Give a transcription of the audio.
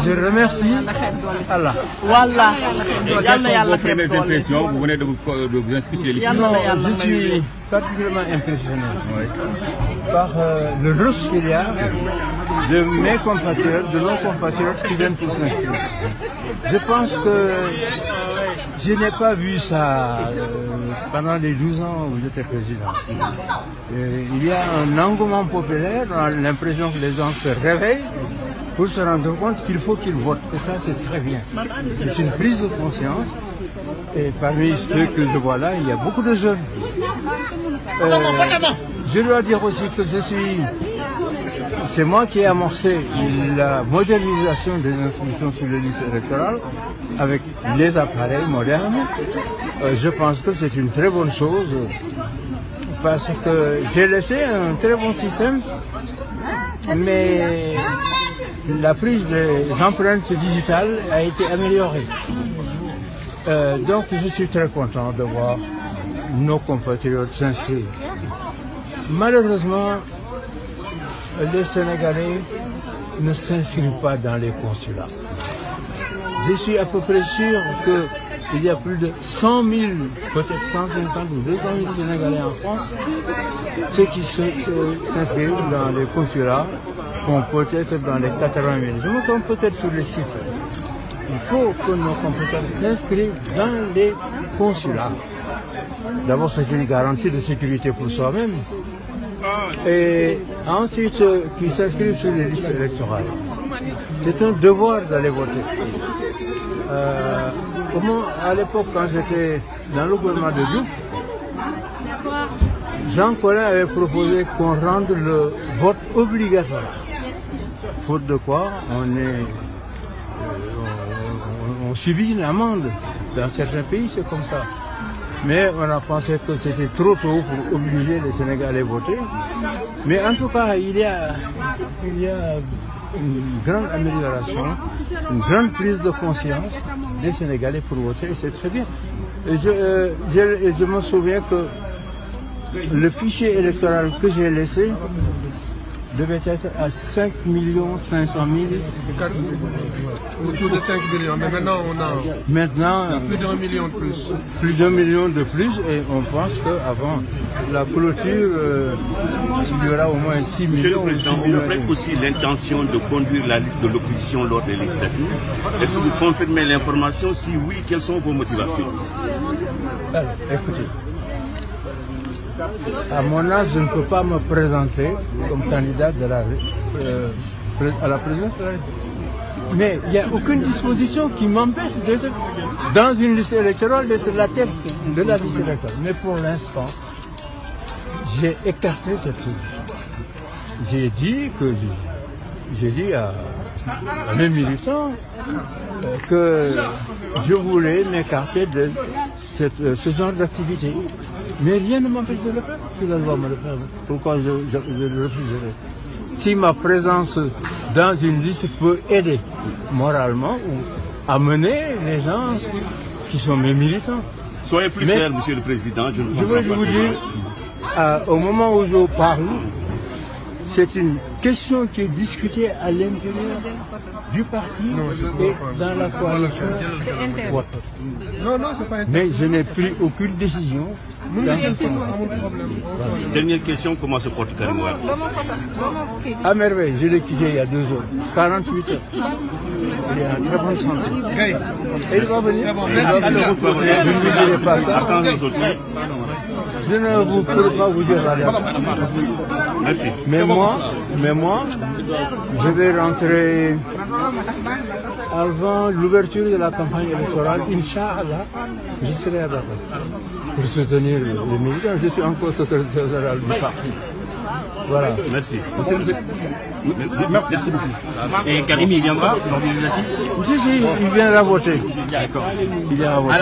je remercie Allah. Voilà. Quelles sont vos premières impressions? Vous venez de vous inscrire sur les listes. Non, je suis particulièrement impressionné par le rush qu'il y a de mes compatriotes, de nos compatriotes qui viennent pour s'inscrire. Je pense que je n'ai pas vu ça pendant les 12 ans où j'étais président. Il y a un engouement populaire, on a l'impression que les gens se réveillent pour se rendre compte qu'il faut qu'ils votent. Et ça, c'est très bien. C'est une prise de conscience. Et parmi ceux que je vois là, il y a beaucoup de jeunes. Je dois dire aussi que c'est moi qui ai amorcé la modernisation des inscriptions sur les listes électorales avec les appareils modernes. Je pense que c'est une très bonne chose parce que j'ai laissé un très bon système, mais la prise des empreintes digitales a été améliorée. Donc je suis très content de voir nos compatriotes s'inscrire. Malheureusement, les Sénégalais ne s'inscrivent pas dans les consulats. Je suis à peu près sûr qu'il y a plus de 100 000, peut-être 150 ou 200 000 Sénégalais en France. Ceux qui s'inscrivent dans les consulats sont peut-être dans les 80 000. Je me trompe peut-être sur les chiffres. Il faut que nos compatriotes s'inscrivent dans les consulats. D'abord, c'est une garantie de sécurité pour soi-même. Et ensuite, qu'ils s'inscrivent sur les listes électorales. C'est un devoir d'aller voter. Comment, à l'époque, quand j'étais dans le gouvernement de Diouf, Jean Collin avait proposé qu'on rende le vote obligatoire. Faute de quoi, on subit une amende. Dans certains pays, c'est comme ça. Mais on a pensé que c'était trop tôt pour obliger les Sénégalais à voter. Mais en tout cas, il y a une grande amélioration, une grande prise de conscience des Sénégalais pour voter, et c'est très bien. Et je me souviens que le fichier électoral que j'ai laissé devait être à 5 500 000. Autour de 5 millions, mais maintenant on a plus d'1 million de plus. Plus d'1 million de plus, et on pense qu'avant la clôture, il y aura au moins 6 millions. Monsieur le Président, vous avez aussi l'intention de conduire la liste de l'opposition lors des législatives. Est-ce que vous confirmez l'information? Si oui, quelles sont vos motivations? Alors, écoutez. À mon âge, je ne peux pas me présenter comme candidat à la présidence de la République. Mais il n'y a aucune disposition qui m'empêche d'être dans une liste électorale, d'être la tête de la liste électorale. Mais pour l'instant, j'ai écarté cette solution. J'ai dit à mes militants que je voulais m'écarter de ce genre d'activité. Mais rien ne m'empêche de le faire. Si la loi me le fait, pourquoi je le refuserai? Si ma présence dans une liste peut aider moralement ou amener les gens qui sont mes militants. Soyez plus clair, Monsieur le Président. Je veux vous dire, au moment où je parle, c'est une question qui est discutée à l'intérieur du parti et dans la coalition. Mais je n'ai pris aucune décision. Dernière question, comment se porte Karim Wade? À merveille, je l'ai quitté il y a 2 heures, 48 heures. Il est en très bonne santé. Et il va venir. Je ne vous dirai pas ça. Je ne vous peux pas vous dire la vérité. Merci. Mais moi, je vais rentrer avant l'ouverture de la campagne électorale. Inch'Allah, je serai à Dakar pour soutenir les militants. Je suis encore secrétaire général du parti. Voilà. Merci. Merci beaucoup. Et Karim, il vient voir lors du législatif? Si, il viendra voter. D'accord. Il viendra voter.